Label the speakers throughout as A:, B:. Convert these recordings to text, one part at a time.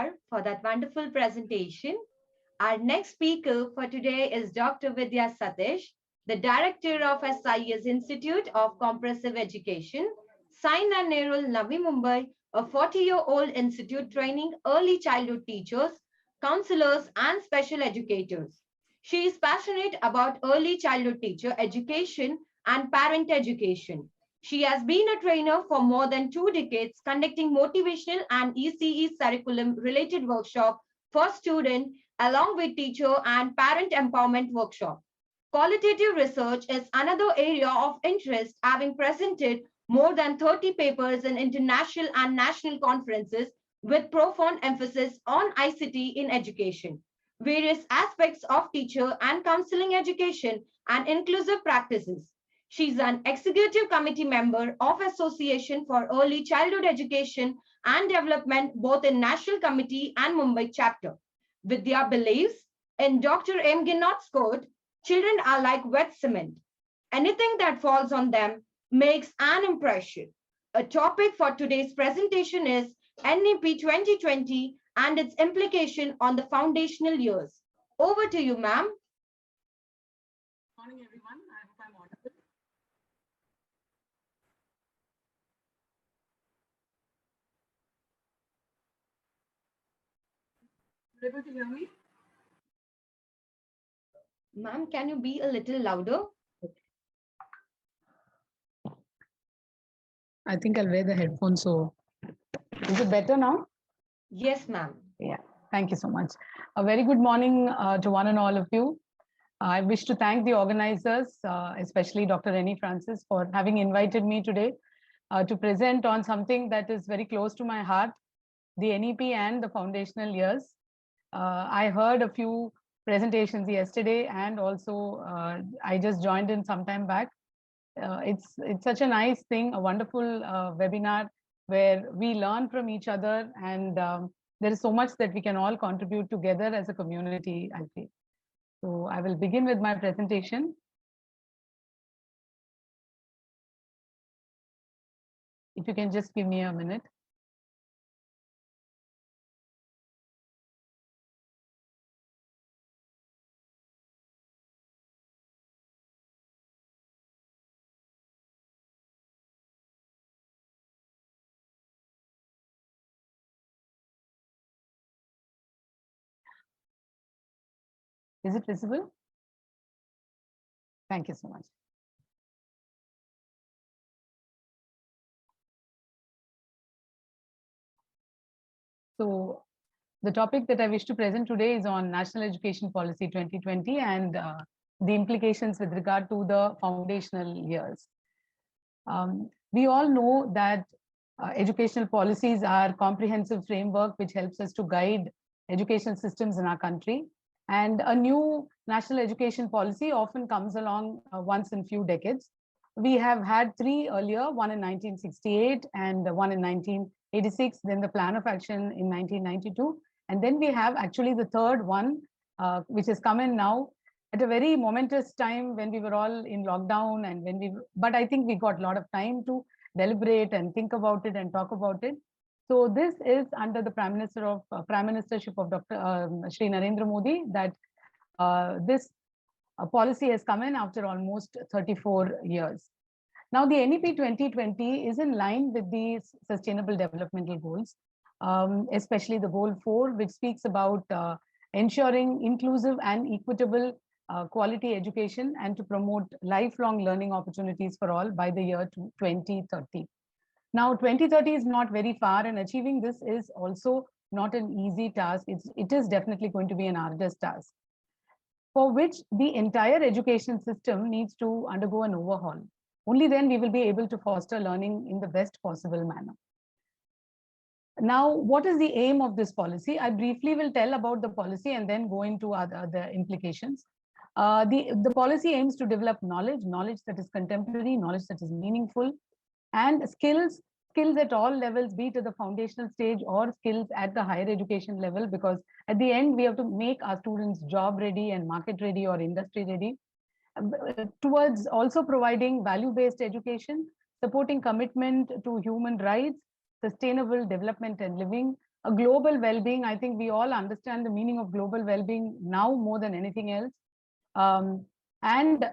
A: Kumar for that wonderful presentation. Our next speaker for today is Dr. Vidhya Satish, the Director of SIES Institute of Comprehensive Education, Sain and Nerul, Navi Mumbai, a 40-year-old institute training early childhood teachers, counselors, and special educators. She is passionate about early childhood teacher education and parent education. She has been a trainer for more than 2 decades, conducting motivational and ECE curriculum-related workshops for students, along with teacher and parent empowerment workshop. Qualitative research is another area of interest, having presented more than 30 papers in international and national conferences with profound emphasis on ICT in education, various aspects of teacher and counseling education, and inclusive practices. She's an executive committee member of Association for Early Childhood Education and Development, both in National Committee and Mumbai chapter. Vidya believes in Dr. M. Ginnott's quote, children are like wet cement. Anything that falls on them makes an impression. A topic for today's presentation is NEP 2020 and its implication on the foundational years. Over to you, ma'am.
B: Good morning, everyone. I hope I'm audible. You're able to hear me?
A: Ma'am, can you be a little louder?
B: I think I'll wear the headphones. So, is it better now?
A: Yes, ma'am.
B: Yeah. Thank you so much. A very good morning to one and all of you. I wish to thank the organizers, especially Dr. Rennie Francis, for having invited me today to present on something that is very close to my heart, the NEP and the foundational years. I heard a few presentations yesterday, and also I just joined in some time back. It's such a nice thing, a wonderful webinar where we learn from each other, and there is so much that we can all contribute together as a community, I feel. So I will begin with my presentation. If you can just give me a minute. Is it visible? Thank you so much. So the topic that I wish to present today is on National Education Policy 2020 and the implications with regard to the foundational years. We all know that educational policies are comprehensive framework which helps us to guide education systems in our country. And a new national education policy often comes along once in few decades. We have had three earlier, one in 1968 and one in 1986, then the plan of action in 1992. And then we have actually the third one, which has come in now at a very momentous time when we were all in lockdown, and but I think we got a lot of time to deliberate and think about it and talk about it. So this is under the Prime Ministership of Dr. Shri Narendra Modi that this policy has come in after almost 34 years. Now, the NEP 2020 is in line with the Sustainable Developmental Goals, especially the Goal 4, which speaks about ensuring inclusive and equitable quality education and to promote lifelong learning opportunities for all by the year 2030. Now, 2030 is not very far, and achieving this is also not an easy task. It is definitely going to be an arduous task, for which the entire education system needs to undergo an overhaul. Only then we will be able to foster learning in the best possible manner. Now, what is the aim of this policy? I briefly will tell about the policy and then go into other implications. The policy aims to develop knowledge that is contemporary, knowledge that is meaningful, and skills at all levels, be it at the foundational stage or skills at the higher education level, because at the end we have to make our students job ready and market ready or industry ready, towards also providing value-based education, supporting commitment to human rights, sustainable development and living, a global well-being. I think we all understand the meaning of global well-being now more than anything else. And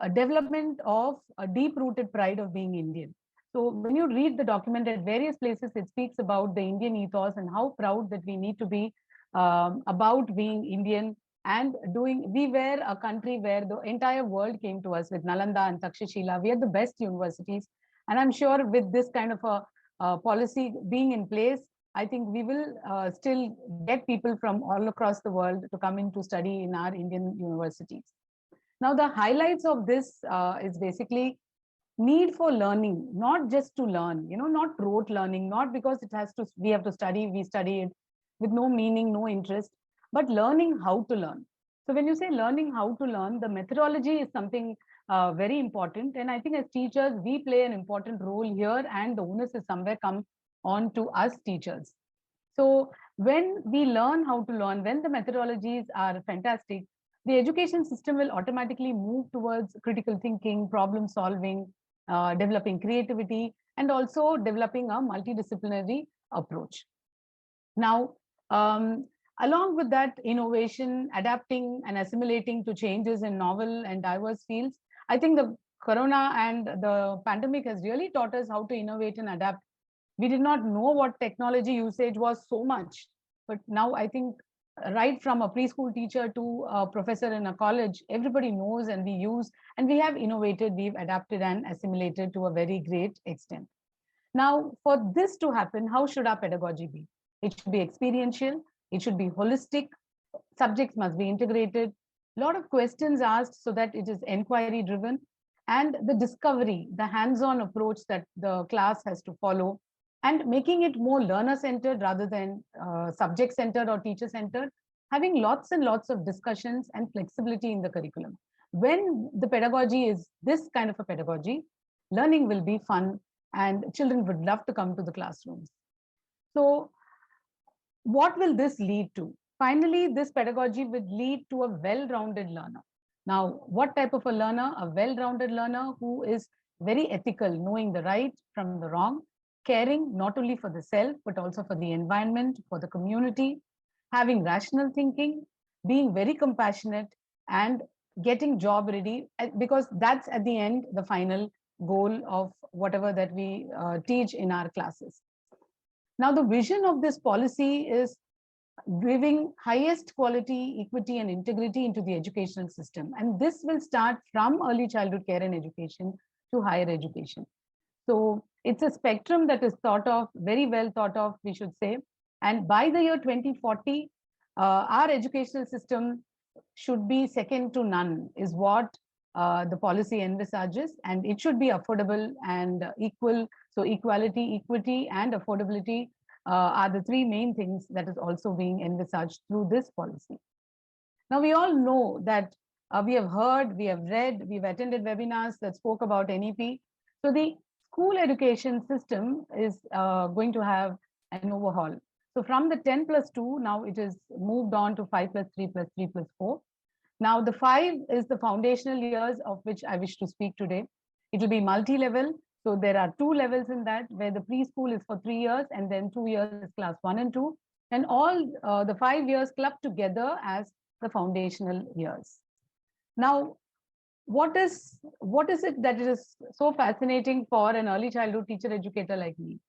B: a development of a deep-rooted pride of being Indian. So when you read the document at various places, it speaks about the Indian ethos and how proud that we need to be about being Indian and doing. We were a country where the entire world came to us with Nalanda and Takshashila. We are the best universities. And I'm sure with this kind of a policy being in place, I think we will still get people from all across the world to come in to study in our Indian universities. Now, the highlights of this is basically need for learning, not just to learn, not rote learning, not because it has to, we have to study, we study it with no meaning, no interest, but learning how to learn. So when you say learning how to learn, the methodology is something very important. And I think as teachers, we play an important role here, and the onus is somewhere come on to us teachers. So when we learn how to learn, when the methodologies are fantastic, the education system will automatically move towards critical thinking, problem solving, developing creativity, and also developing a multidisciplinary approach. Now, along with that innovation, adapting and assimilating to changes in novel and diverse fields, I think the corona and the pandemic has really taught us how to innovate and adapt. We did not know what technology usage was so much, but now I think right from a preschool teacher to a professor in a college, everybody knows and we use, and we have innovated, we've adapted and assimilated to a very great extent. Now, for this to happen, how should our pedagogy be? It should be experiential, it should be holistic, subjects must be integrated, a lot of questions asked so that it is inquiry driven, and the discovery, the hands-on approach that the class has to follow, and making it more learner-centered rather than subject-centered or teacher-centered, having lots and lots of discussions and flexibility in the curriculum. When the pedagogy is this kind of a pedagogy, learning will be fun and children would love to come to the classrooms. So what will this lead to? Finally, this pedagogy will lead to a well-rounded learner. Now, what type of a learner? A well-rounded learner who is very ethical, knowing the right from the wrong, caring not only for the self, but also for the environment, for the community, having rational thinking, being very compassionate, and getting job ready, because that's at the end, the final goal of whatever that we teach in our classes. Now, the vision of this policy is giving highest quality, equity, and integrity into the educational system. And this will start from early childhood care and education to higher education. So it's a spectrum that is thought of, very well thought of, we should say. And by the year 2040, our educational system should be second to none, is what the policy envisages, and it should be affordable and equal. So equality, equity, and affordability are the three main things that is also being envisaged through this policy. Now, we all know that we have heard, we have read, we've attended webinars that spoke about NEP. So the school education system is going to have an overhaul. So from the 10+2, now it is moved on to 5+3+3+4. Now the 5 is the foundational years of which I wish to speak today. It will be multi-level. So there are 2 levels in that, where the preschool is for 3 years and then 2 years is class 1 and 2. And all the 5 years clubbed together as the foundational years. Now, what is it that is so fascinating for an early childhood teacher educator like me?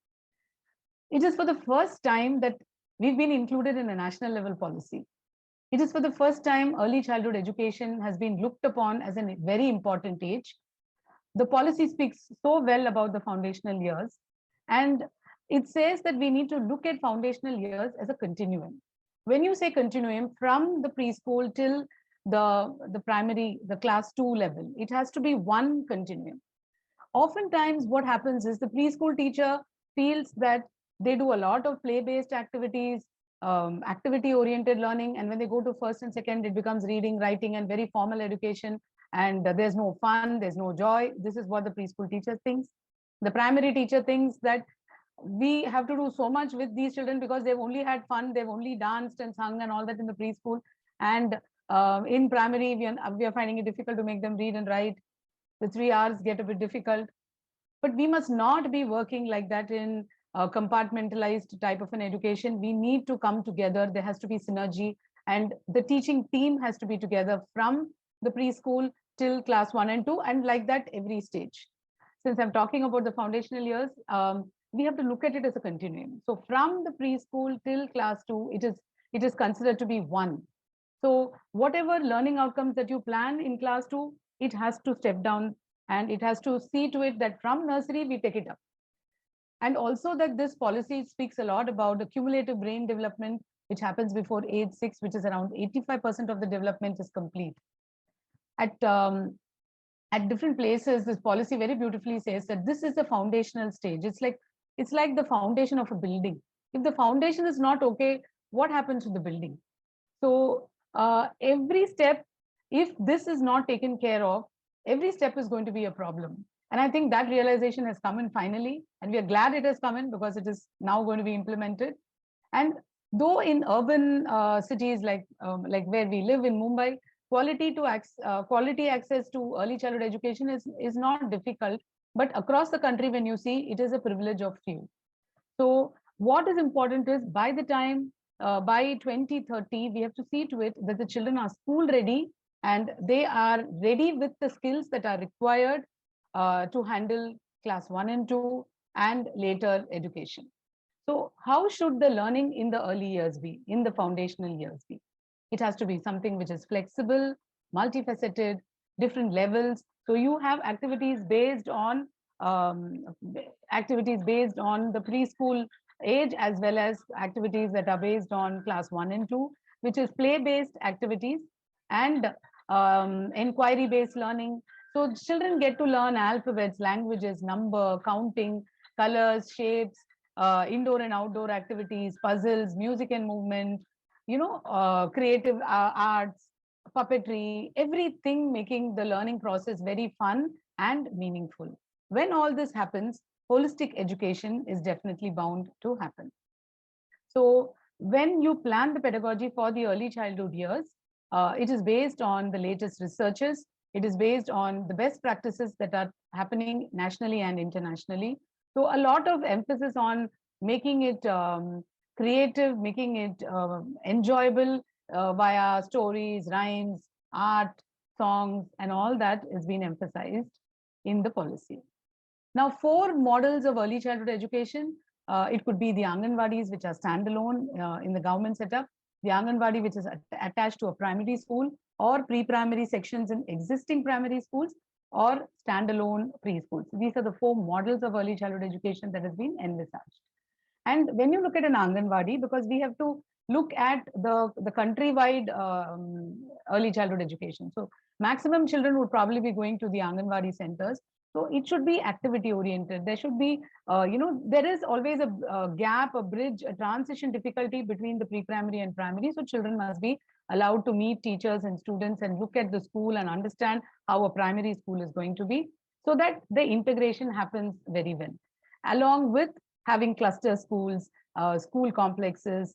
B: It is for the first time that we've been included in a national level policy. It is for the first time early childhood education has been looked upon as a very important age. The policy speaks so well about the foundational years, and it says that we need to look at foundational years as a continuum. When you say continuum, from the preschool till the primary, the class 2 level, it has to be one continuum. Oftentimes what happens is the preschool teacher feels that they do a lot of play-based activities, activity-oriented learning, and when they go to first and second, it becomes reading, writing, and very formal education, and there's no fun, there's no joy. This is what the preschool teacher thinks. The primary teacher thinks that we have to do so much with these children because they've only had fun, they've only danced and sung and all that in the preschool, and in primary we are finding it difficult to make them read and write. The 3 hours get a bit difficult, but we must not be working like that in compartmentalized type of an education. We need to come together. There has to be synergy, and the teaching team has to be together from the preschool till class 1 and 2, and like that every stage. Since I'm talking about the foundational years, we have to look at it as a continuum. So from the preschool till class 2, it is considered to be one. So whatever learning outcomes that you plan in class 2, it has to step down, and it has to see to it that from nursery we take it up. And also that this policy speaks a lot about the cumulative brain development, which happens before age 6, which is around 85% of the development is complete. At different places, this policy very beautifully says that this is the foundational stage. It's like the foundation of a building. If the foundation is not okay, what happens to the building? So every step, if this is not taken care of, every step is going to be a problem. And I think that realization has come in finally, and we are glad it has come in because it is now going to be implemented. And though in urban cities like where we live in Mumbai, quality access to early childhood education is not difficult, but across the country, when you see, it is a privilege of few. So what is important is by the time by 2030, we have to see to it that the children are school ready and they are ready with the skills that are required to handle class 1 and 2 and later education. So how should the learning in the early years be, in the foundational years be? It has to be something which is flexible, multifaceted, different levels. So you have activities based on the preschool age, as well as activities that are based on class 1 and 2, which is play-based activities and inquiry-based learning. So children get to learn alphabets, languages, number, counting, colors, shapes, indoor and outdoor activities, puzzles, music and movement, creative arts, puppetry, everything making the learning process very fun and meaningful. When all this happens, holistic education is definitely bound to happen. So when you plan the pedagogy for the early childhood years, it is based on the latest researches. It is based on the best practices that are happening nationally and internationally. So a lot of emphasis on making it creative, making it enjoyable via stories, rhymes, art, songs, and all that is being emphasized in the policy. Now, 4 models of early childhood education. It could be the Anganwadis, which are standalone in the government setup, the Anganwadi, which is attached to a primary school, or pre-primary sections in existing primary schools, or standalone preschools. These are the 4 models of early childhood education that has been envisaged. And when you look at an Anganwadi, because we have to look at the countrywide early childhood education. So maximum children would probably be going to the Anganwadi centers. So it should be activity oriented. There should be, there is always a gap, a bridge, a transition difficulty between the pre-primary and primary. So children must be allowed to meet teachers and students and look at the school and understand how a primary school is going to be, so that the integration happens very well. Along with having cluster schools, school complexes,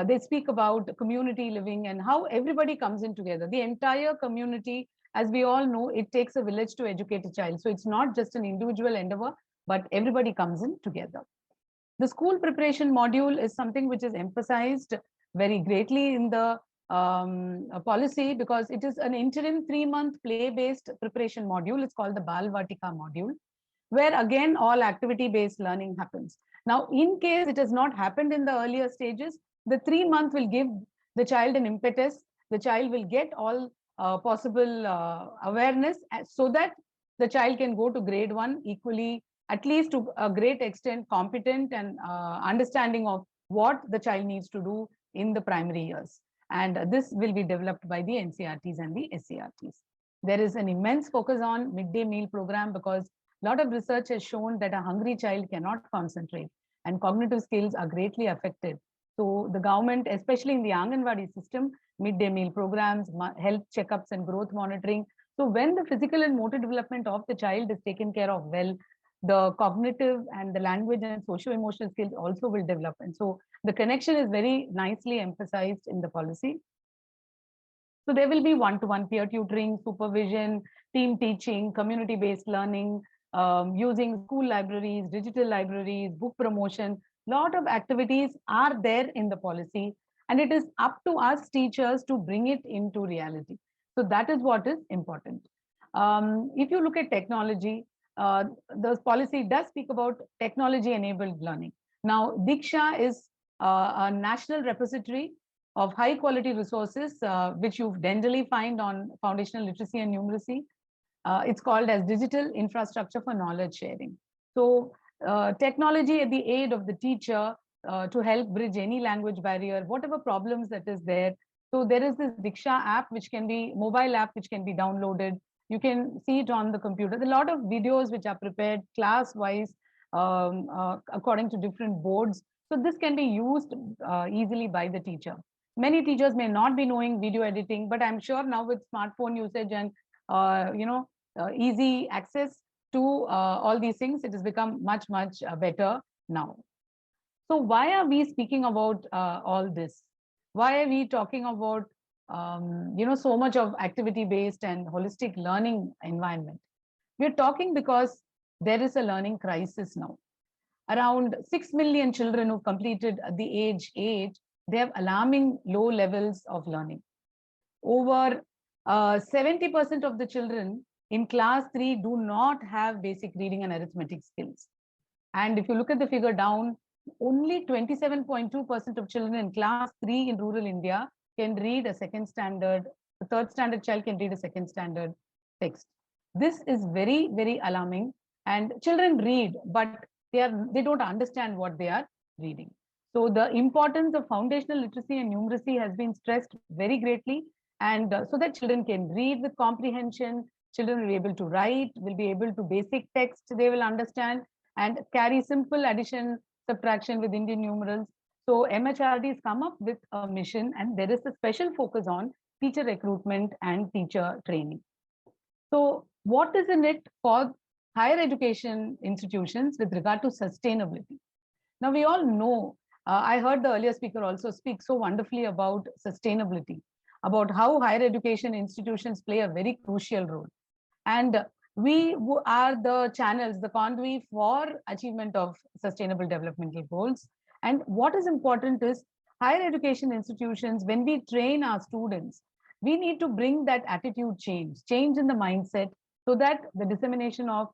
B: they speak about community living and how everybody comes in together. The entire community, as we all know, it takes a village to educate a child. So it's not just an individual endeavor, but everybody comes in together. The school preparation module is something which is emphasized very greatly in the policy, because it is an interim 3-month play-based preparation module. It's called the Bal Vatika module, where again all activity-based learning happens. Now, in case it has not happened in the earlier stages, the 3-month will give the child an impetus. The child will get all possible awareness, so that the child can go to grade 1 equally, at least to a great extent, competent and understanding of what the child needs to do in the primary years. And this will be developed by the NCRTs and the SCRTs. There is an immense focus on midday meal program, because a lot of research has shown that a hungry child cannot concentrate and cognitive skills are greatly affected. So the government, especially in the Anganwadi system, midday meal programs, health checkups and growth monitoring. So when the physical and motor development of the child is taken care of well, the cognitive and the language and socio-emotional skills also will develop. And so the connection is very nicely emphasized in the policy. So there will be one-to-one peer tutoring, supervision, team teaching, community-based learning, using school libraries, digital libraries, book promotion. Lot of activities are there in the policy, and it is up to us teachers to bring it into reality. So that is what is important. If you look at technology, the policy does speak about technology-enabled learning. Now, Diksha is a national repository of high-quality resources, which you generally find on foundational literacy and numeracy. It's called as digital infrastructure for knowledge sharing. So technology at the aid of the teacher to help bridge any language barrier, whatever problems that is there. So there is this Diksha app, which can be mobile app, which can be downloaded. You can see it on the computer. There are a lot of videos which are prepared class-wise according to different boards. So this can be used easily by the teacher. Many teachers may not be knowing video editing, but I'm sure now with smartphone usage and easy access to all these things, it has become much better now. So why are we speaking about all this? Why are we talking about so much of activity based and holistic learning environment? We're talking because there is a learning crisis now. Around 6 million children who completed the age 8, they have alarming low levels of learning. Over 70% of the children in class 3 do not have basic reading and arithmetic skills. And if you look at the figure down, only 27.2% of children in class 3 in rural India can read a second standard, the third standard child can read a second standard text. This is very, very alarming. And children read, but they don't understand what they are reading. So the importance of foundational literacy and numeracy has been stressed very greatly. And so that children can read with comprehension, children will be able to write, will be able to basic text, they will understand and carry simple addition, subtraction with Indian numerals. So MHRD has come up with a mission, and there is a special focus on teacher recruitment and teacher training. So what is in it for higher education institutions with regard to sustainability? Now we all know, I heard the earlier speaker also speak so wonderfully about sustainability, about how higher education institutions play a very crucial role. And we are the channels, the conduit for achievement of sustainable developmental goals. And what is important is higher education institutions, when we train our students, we need to bring that attitude change in the mindset, so that the dissemination of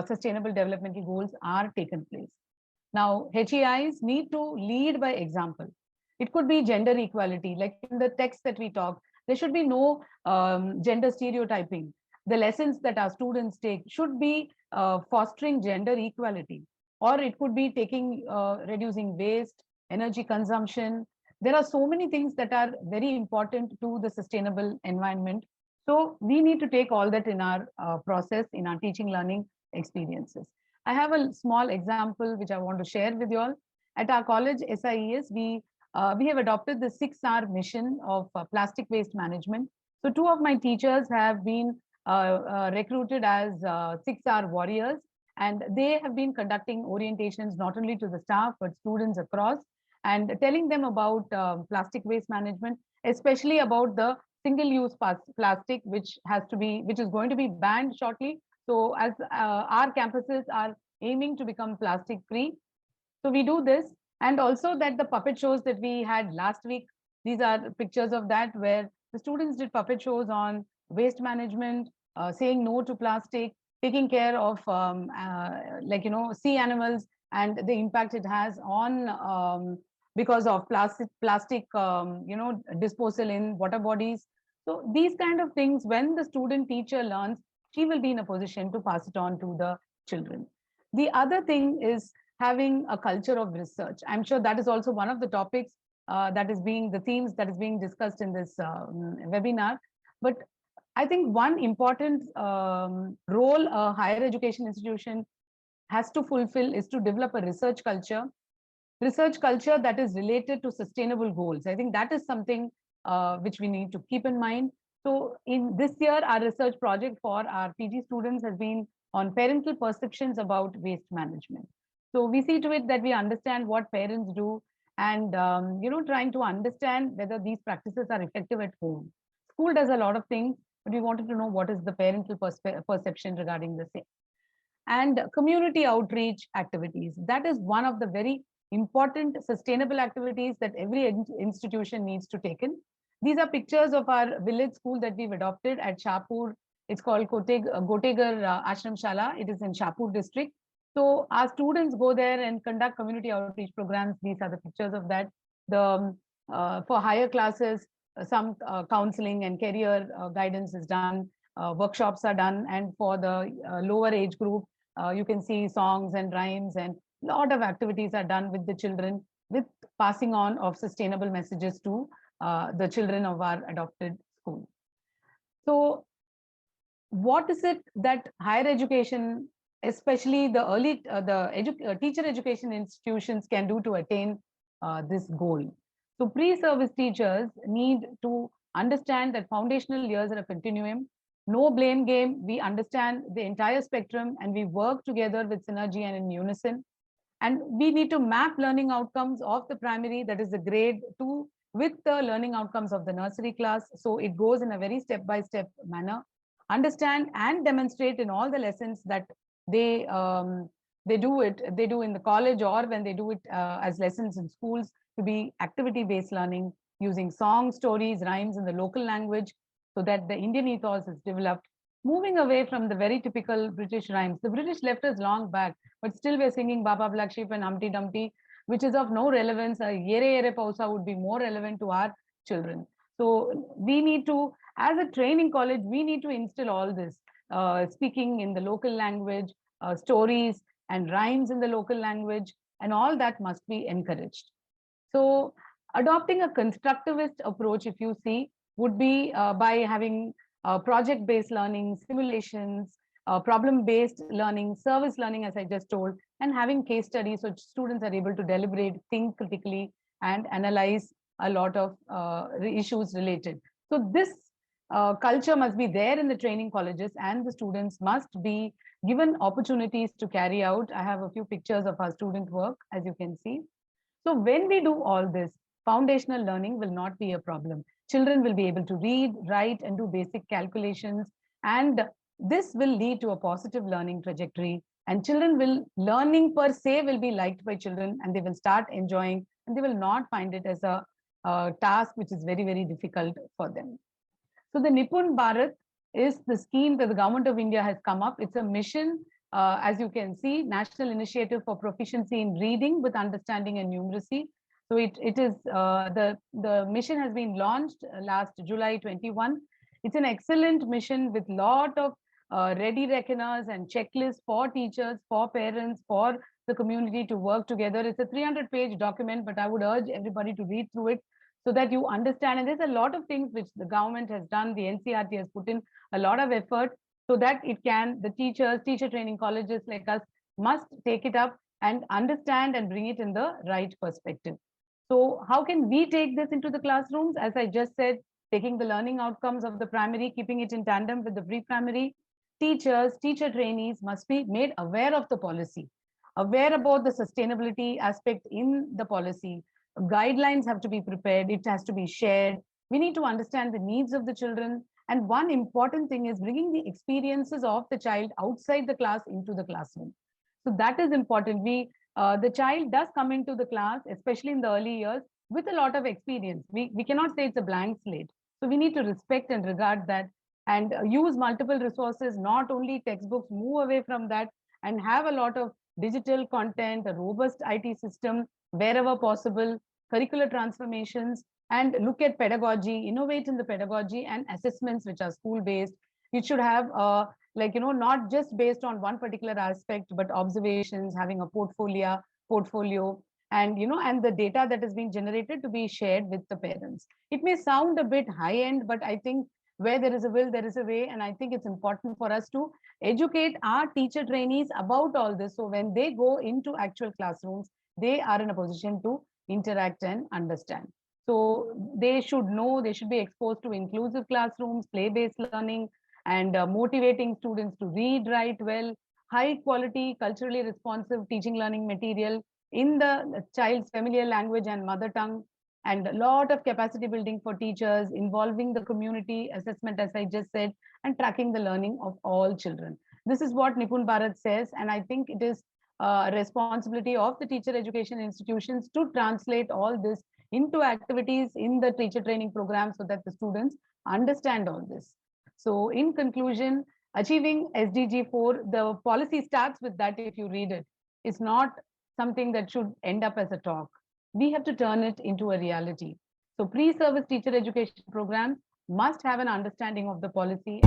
B: sustainable developmental goals are taken place. Now, HEIs need to lead by example. It could be gender equality, like in the text that we talk, there should be no gender stereotyping. The lessons that our students take should be fostering gender equality, or it could be reducing waste, energy consumption. There are so many things that are very important to the sustainable environment. So we need to take all that in our process, in our teaching learning experiences. I have a small example which I want to share with you all. At our college, SIES, we have adopted the 6R mission of plastic waste management. So 2 of my teachers have been recruited as 6R warriors, and they have been conducting orientations not only to the staff but students across, and telling them about plastic waste management, especially about the single-use plastic, which is going to be banned shortly. So as our campuses are aiming to become plastic free, so we do this. And also that the puppet shows that we had last week, these are pictures of that, where the students did puppet shows on waste management, saying no to plastic, taking care of sea animals and the impact it has on because of plastic disposal in water bodies. So these kind of things, when the student teacher learns, she will be in a position to pass it on to the children. The other thing is having a culture of research. I'm sure that is also one of the topics the themes that is being discussed in this webinar. But I think one important role a higher education institution has to fulfill is to develop a research culture that is related to sustainable goals. I think that is something which we need to keep in mind. So in this year, our research project for our PG students has been on parental perceptions about waste management. So we see to it that we understand what parents do, and trying to understand whether these practices are effective at home. School does a lot of things, but we wanted to know what is the parental perception regarding the same. and community outreach activities. That is one of the very important sustainable activities that every institution needs to take in. These are pictures of our village school that we've adopted at Shapur. It's called Gotegar Ashram Shala. It is in Shapur district. So our students go there and conduct community outreach programs. These are the pictures of that. For higher classes, some counseling and career guidance is done. Workshops are done, and for the lower age group, you can see songs and rhymes, and a lot of activities are done with the children, with passing on of sustainable messages to the children of our adopted school. So what is it that higher education, especially the teacher education institutions, can do to attain this goal? So pre-service teachers need to understand that foundational years are a continuum. No blame game. We understand the entire spectrum and we work together with synergy and in unison. And we need to map learning outcomes of the primary, that is the grade 2, with the learning outcomes of the nursery class. So it goes in a very step-by-step manner. Understand and demonstrate in all the lessons that they do in the college, or when they do it as lessons in schools, to be activity-based learning using songs, stories, rhymes in the local language, so that the Indian ethos is developed. Moving away from the very typical British rhymes. The British left us long back, but still we're singing Baba Black Sheep and Humpty Dumpty, which is of no relevance. Yere Yere Pausa would be more relevant to our children. So we need to, as a training college, we need to instill all this, speaking in the local language, stories and rhymes in the local language, and all that must be encouraged. So adopting a constructivist approach, if you see, would be by having project-based learning, simulations, problem-based learning, service learning, as I just told, and having case studies so students are able to deliberate, think critically, and analyze a lot of issues related. So this culture must be there in the training colleges, and the students must be given opportunities to carry out. I have a few pictures of our student work, as you can see. So when we do all this, foundational learning will not be a problem. Children will be able to read, write, and do basic calculations. And this will lead to a positive learning trajectory. And children will, learning per se will be liked by children, and they will start enjoying, and they will not find it as a task which is very, very difficult for them. So the Nipun Bharat is the scheme that the government of India has come up. It's a mission, as you can see, National Initiative for Proficiency in Reading with Understanding and Numeracy. So it is the mission has been launched last July 21. It's an excellent mission with lot of ready reckoners and checklists for teachers, for parents, for the community to work together. It's a 300-page document, but I would urge everybody to read through it so that you understand. And there's a lot of things which the government has done. The NCERT has put in a lot of effort so that it can, the teachers, teacher training colleges like us must take it up and understand and bring it in the right perspective. So how can we take this into the classrooms? As I just said, taking the learning outcomes of the primary, keeping it in tandem with the pre-primary. Teachers, teacher trainees must be made aware of the policy, aware about the sustainability aspect in the policy. Guidelines have to be prepared. It has to be shared. We need to understand the needs of the children. And one important thing is bringing the experiences of the child outside the class into the classroom. So that is important. The child does come into the class, especially in the early years, with a lot of experience. We cannot say it's a blank slate. So we need to respect and regard that and use multiple resources, not only textbooks, move away from that and have a lot of digital content, a robust IT system wherever possible, curricular transformations, and look at pedagogy, innovate in the pedagogy and assessments which are school-based. You should have not just based on one particular aspect, but observations, having a portfolio, and and the data that has been generated to be shared with the parents. It may sound a bit high end, but I think where there is a will, there is a way. And I think it's important for us to educate our teacher trainees about all this. So when they go into actual classrooms, they are in a position to interact and understand. So they should know, they should be exposed to inclusive classrooms, play-based learning, and motivating students to read, write well, high quality, culturally responsive teaching learning material in the child's familiar language and mother tongue, and a lot of capacity building for teachers, involving the community assessment, as I just said, and tracking the learning of all children. This is what Nipun Bharat says, and I think it is a responsibility of the teacher education institutions to translate all this into activities in the teacher training program so that the students understand all this. So in conclusion, achieving SDG 4, the policy starts with that if you read it. It's not something that should end up as a talk. We have to turn it into a reality. So pre-service teacher education programs must have an understanding of the policy.